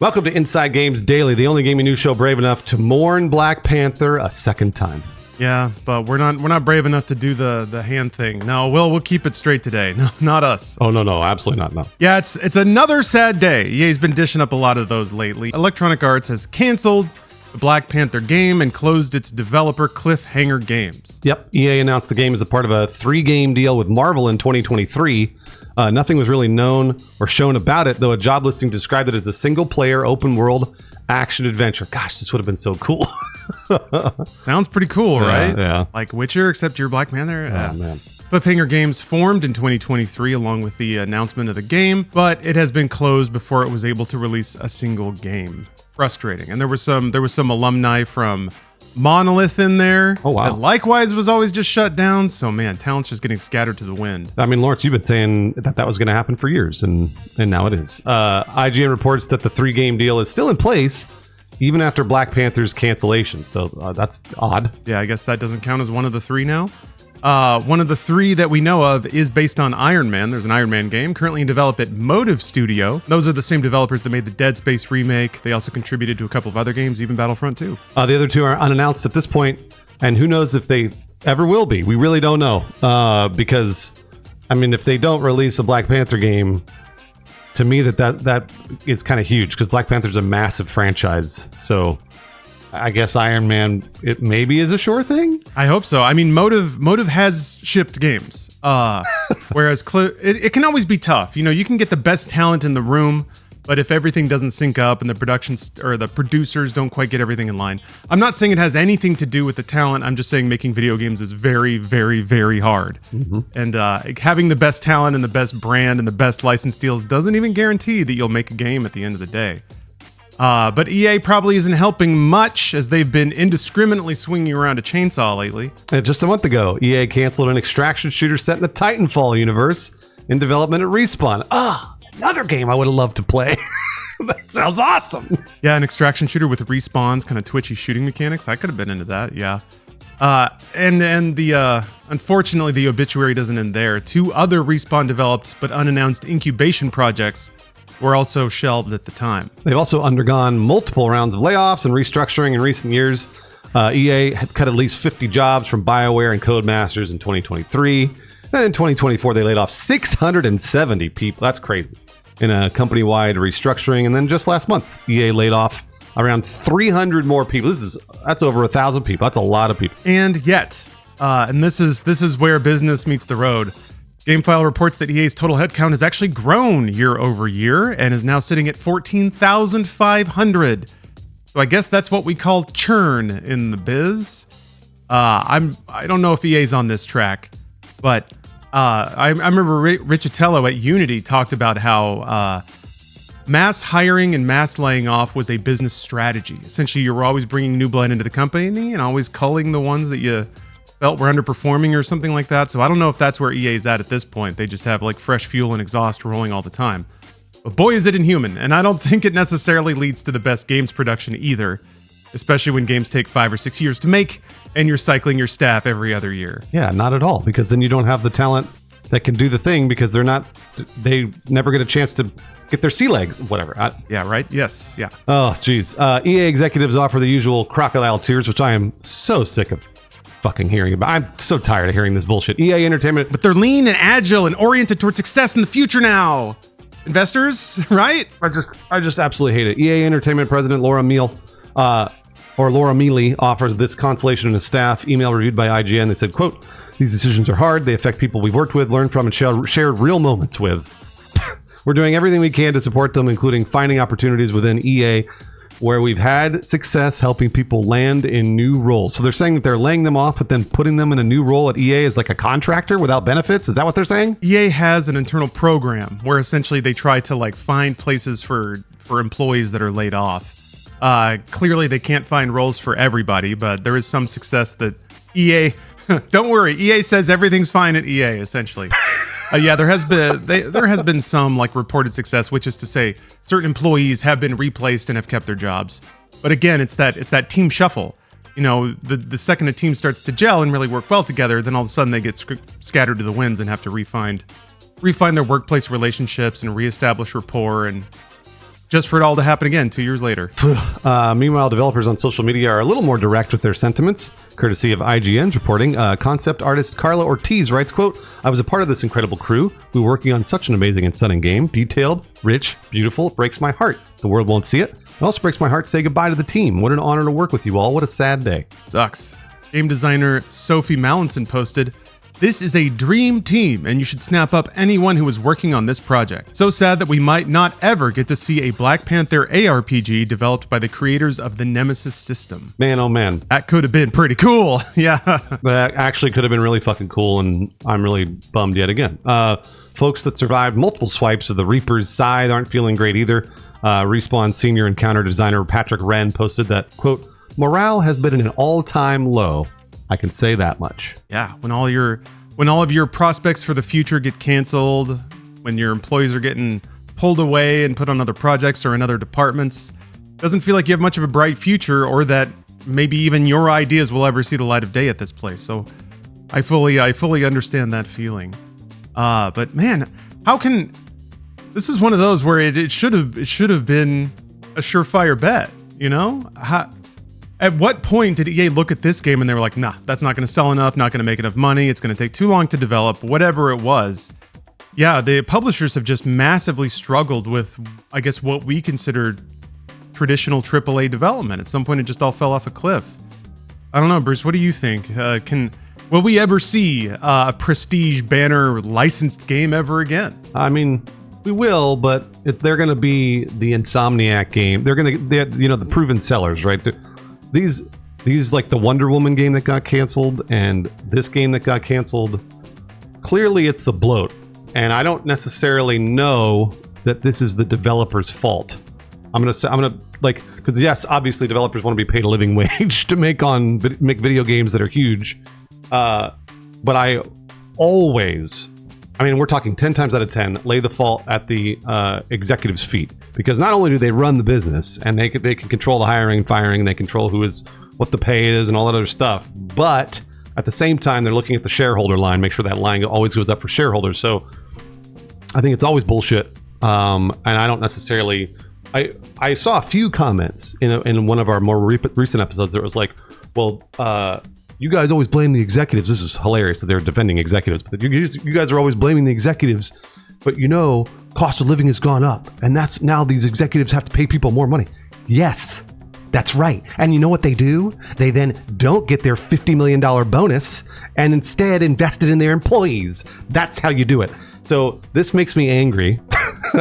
Welcome to Inside Games Daily, the only gaming news show brave enough to mourn Black Panther a second time. Yeah, but we're not brave enough to do the hand thing. No, we'll keep it straight today. No, not us. Oh, no, absolutely not, no. Yeah, it's another sad day. EA's been dishing up a lot of those lately. Electronic Arts has canceled the Black Panther game and closed its developer Cliffhanger Games. Yep, EA announced the game as a part of a 3-game deal with Marvel in 2023. Nothing was really known or shown about it, though a job listing described it as a single-player, open-world action adventure. Gosh, this would have been so cool. Sounds pretty cool, right? Yeah. Like Witcher, except you're Black Panther. Oh, man. Cliffhanger Games formed in 2023 along with the announcement of the game, but it has been closed before it was able to release a single game. Frustrating. And there was some alumni from Monolith in there. Oh, wow. That likewise was always just shut down. So, man, talent's just getting scattered to the wind. I mean, Lawrence, you've been saying that was going to happen for years, and now it is. IGN reports that the 3-game deal is still in place, even after Black Panther's cancellation. So that's odd. Yeah, I guess that doesn't count as one of the 3 now. One of the 3 that we know of is based on Iron Man. There's an Iron Man game currently in development at Motive Studio. Those are the same developers that made the Dead Space remake. They also contributed to a couple of other games, even Battlefront 2. The other 2 are unannounced at this point, and who knows if they ever will be. We really don't know. Because, I mean, if they don't release a Black Panther game, to me that is kind of huge, because Black Panther's a massive franchise. So I guess Iron Man, it maybe is a sure thing. I hope so. I mean, Motive has shipped games, whereas it can always be tough. You know, you can get the best talent in the room, but if everything doesn't sync up and the producers don't quite get everything in line, I'm not saying it has anything to do with the talent. I'm just saying making video games is very, very, very hard. Mm-hmm. And having the best talent and the best brand and the best license deals doesn't even guarantee that you'll make a game at the end of the day. But EA probably isn't helping much, as they've been indiscriminately swinging around a chainsaw lately. And just a month ago, EA canceled an extraction shooter set in the Titanfall universe in development at Respawn. Another game I would have loved to play. That sounds awesome. Yeah, an extraction shooter with Respawn's kind of twitchy shooting mechanics. I could have been into that, yeah. And unfortunately, the obituary doesn't end there. 2 other Respawn-developed but unannounced incubation projects were also shelved at the time. They've also undergone multiple rounds of layoffs and restructuring in recent years. EA had cut at least 50 jobs from BioWare and Codemasters in 2023. And in 2024, they laid off 670 people. That's crazy. In a company-wide restructuring. And then just last month, EA laid off around 300 more people. That's over 1,000 people. That's a lot of people. And yet, and this is where business meets the road. GameFile reports that EA's total headcount has actually grown year over year and is now sitting at 14,500. So I guess that's what we call churn in the biz. I don't know if EA's on this track, but I remember Richatello at Unity talked about how mass hiring and mass laying off was a business strategy. Essentially, you were always bringing new blood into the company and always culling the ones that you felt were underperforming or something like that. So I don't know if that's where EA's at this point. They just have like fresh fuel and exhaust rolling all the time. But boy, is it inhuman. And I don't think it necessarily leads to the best games production either, especially when games take 5 or 6 years to make and you're cycling your staff every other year. Yeah, not at all, because then you don't have the talent that can do the thing, because they never get a chance to get their sea legs, whatever. Yeah, right? Yes, yeah. Oh, geez. EA executives offer the usual crocodile tears, which I am so sick of fucking hearing about. I'm so tired of hearing this bullshit. EA Entertainment. But they're lean and agile and oriented towards success in the future now. Investors, right? I just absolutely hate it. EA Entertainment President Laura Mealy offers this consolation to staff. Email reviewed by IGN. They said, quote, "These decisions are hard. They affect people we've worked with, learned from, and shared real moments with. We're doing everything we can to support them, including finding opportunities within EA where we've had success helping people land in new roles." So they're saying that they're laying them off, but then putting them in a new role at EA as like a contractor without benefits. Is that what they're saying? EA has an internal program where essentially they try to like find places for employees that are laid off. Clearly they can't find roles for everybody, but there is some success that EA, don't worry, EA says everything's fine at EA essentially. Yeah, there has been some like reported success, which is to say certain employees have been replaced and have kept their jobs. But again, it's that team shuffle. You know, the second a team starts to gel and really work well together, then all of a sudden they get scattered to the winds and have to refine their workplace relationships and reestablish rapport. And just for it all to happen again 2 years later. Meanwhile, developers on social media are a little more direct with their sentiments, courtesy of IGN's reporting. Concept artist Carla Ortiz writes, quote, "I was a part of this incredible crew. We were working on such an amazing and stunning game. Detailed, rich, beautiful. It breaks my heart. The world won't see it. It also breaks my heart to say goodbye to the team. What an honor to work with you all. What a sad day." Sucks. Game designer Sophie Mallinson posted, "This is a dream team, and you should snap up anyone who is working on this project. So sad that we might not ever get to see a Black Panther ARPG developed by the creators of the Nemesis system." Man, oh man. That could have been pretty cool. Yeah. That actually could have been really fucking cool, and I'm really bummed yet again. Folks that survived multiple swipes of the Reaper's Scythe aren't feeling great either. Respawn senior encounter designer Patrick Wren posted that, quote, "Morale has been at an all-time low. I can say that much." Yeah, when all of your prospects for the future get canceled, when your employees are getting pulled away and put on other projects or in other departments, doesn't feel like you have much of a bright future, or that maybe even your ideas will ever see the light of day at this place. So I fully understand that feeling. But man, this is one of those where it should have been a surefire bet, you know? At what point did EA look at this game and they were like, nah, that's not going to sell enough, not going to make enough money, it's going to take too long to develop, whatever it was. Yeah, the publishers have just massively struggled with, I guess, what we considered traditional AAA development. At some point, it just all fell off a cliff. I don't know, Bruce, what do you think? Will we ever see a prestige banner licensed game ever again? I mean, we will, but they're going to be the Insomniac game. They're the proven sellers, right? These like the Wonder Woman game that got canceled and this game that got canceled, clearly it's the bloat. And I don't necessarily know that this is the developer's fault. Because yes, obviously developers want to be paid a living wage to make video games that are huge. But we're talking 10 times out of 10, lay the fault at the executives' feet. Because not only do they run the business and they can control the hiring and firing, and they control what the pay is and all that other stuff, but at the same time, they're looking at the shareholder line, make sure that line always goes up for shareholders. So I think it's always bullshit. And I don't necessarily... I saw a few comments in one of our more recent episodes that was like, well, you guys always blame the executives. This is hilarious that they're defending executives, but you guys are always blaming the executives. But cost of living has gone up, and that's now these executives have to pay people more money. Yes, that's right. And you know what they do? They then don't get their $50 million bonus and instead invest it in their employees. That's how you do it. So this makes me angry,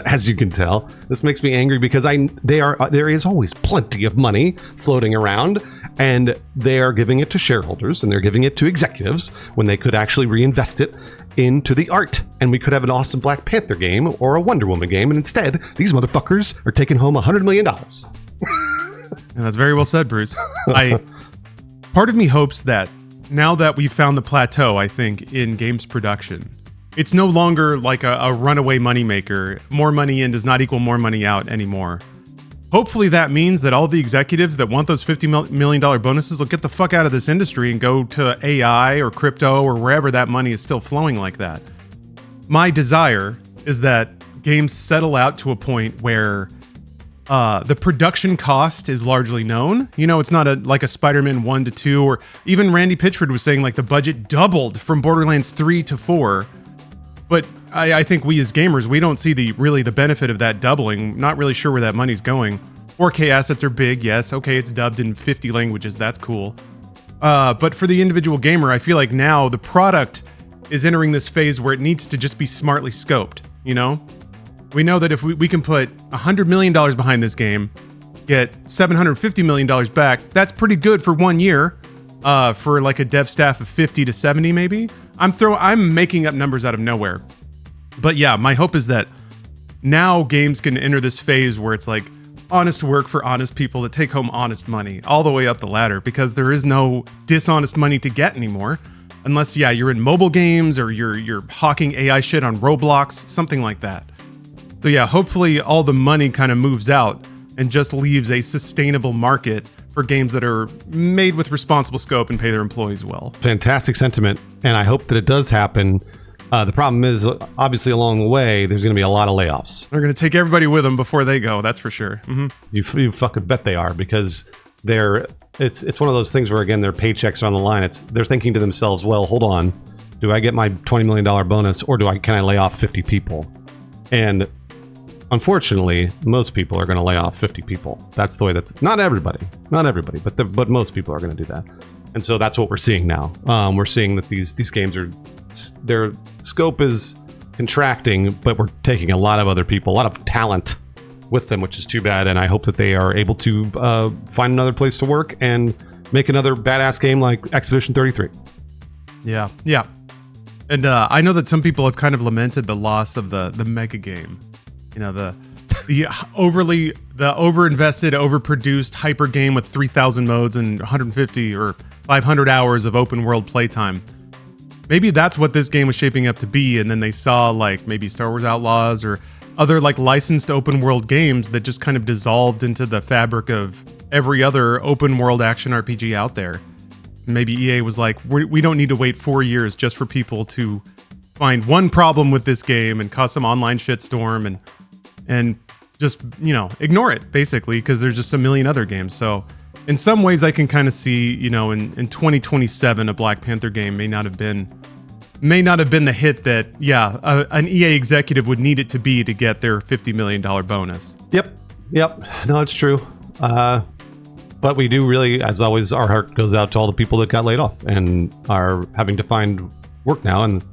as you can tell. This makes me angry because there is always plenty of money floating around, and they are giving it to shareholders and they're giving it to executives when they could actually reinvest it into the art, and we could have an awesome Black Panther game or a Wonder Woman game, and instead these motherfuckers are taking home $100 million. Yeah, that's very well said, Bruce. Part of me hopes that now that we've found the plateau, I think, in games production, it's no longer like a runaway moneymaker. More money in does not equal more money out anymore. Hopefully that means that all the executives that want those $50 million bonuses will get the fuck out of this industry and go to AI or crypto or wherever that money is still flowing like that. My desire is that games settle out to a point where the production cost is largely known. It's not like a Spider-Man 1 to 2, or even Randy Pitchford was saying like the budget doubled from Borderlands 3 to 4. But I think we as gamers, we don't see the benefit of that doubling. Not really sure where that money's going. 4K assets are big, yes. Okay, it's dubbed in 50 languages. That's cool. But for the individual gamer, I feel like now the product is entering this phase where it needs to just be smartly scoped, We know that if we can put $100 million behind this game, get $750 million back, that's pretty good for 1 year. For like a dev staff of 50 to 70 maybe. I'm making up numbers out of nowhere. But yeah, my hope is that now games can enter this phase where it's like honest work for honest people that take home honest money all the way up the ladder, because there is no dishonest money to get anymore. Unless, you're in mobile games or you're hawking AI shit on Roblox, something like that. So yeah, hopefully all the money kind of moves out and just leaves a sustainable market for games that are made with responsible scope and pay their employees well. Fantastic sentiment, and I hope that it does happen. The problem is, obviously, along the way, there's going to be a lot of layoffs. They're going to take everybody with them before they go. That's for sure. You fucking bet they are, because it's one of those things where, again, their paychecks are on the line. They're thinking to themselves, well, hold on, do I get my $20 million bonus, or can I lay off 50 people? And unfortunately, most people are going to lay off 50 people. That's the way. That's not everybody, but most people are going to do that. And so that's what we're seeing now. We're seeing that these games their scope is contracting, but we're taking a lot of other people, a lot of talent with them, which is too bad. And I hope that they are able to find another place to work and make another badass game like Expedition 33. Yeah. And I know that some people have kind of lamented the loss of the mega game. You know, the overinvested, overproduced hyper game with 3,000 modes and 150 or 500 hours of open world playtime. Maybe that's what this game was shaping up to be, and then they saw like maybe Star Wars Outlaws or other like licensed open world games that just kind of dissolved into the fabric of every other open world action RPG out there. Maybe EA was like, we don't need to wait 4 years just for people to find one problem with this game and cause some online shitstorm and just, you know, ignore it basically, because there's just a million other games. So in some ways I can kind of see, you know, in 2027 a Black Panther game may not have been the hit that an EA executive would need it to be to get their $50 million bonus. Yep. No, it's true. But we do really, as always, our heart goes out to all the people that got laid off and are having to find work now. And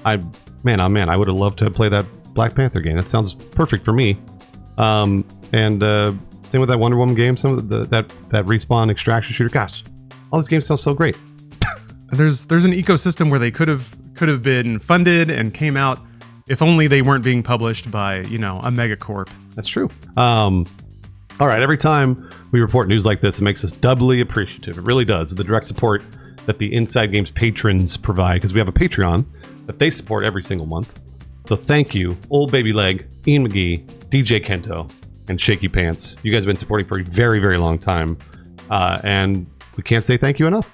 I would have loved to play that Black Panther game. That sounds perfect for me. And same with that Wonder Woman game, some of that Respawn extraction shooter. Gosh, all these games sound so great. There's an ecosystem where they could have been funded and came out if only they weren't being published by, you know, a megacorp. That's true. All right, every time we report news like this, it makes us doubly appreciative. It really does. The direct support that the Inside Games patrons provide, because we have a Patreon that they support every single month. So thank you, Old Baby Leg, Ian McGee, DJ Kento, and Shaky Pants. You guys have been supporting for a very, very long time. And we can't say thank you enough.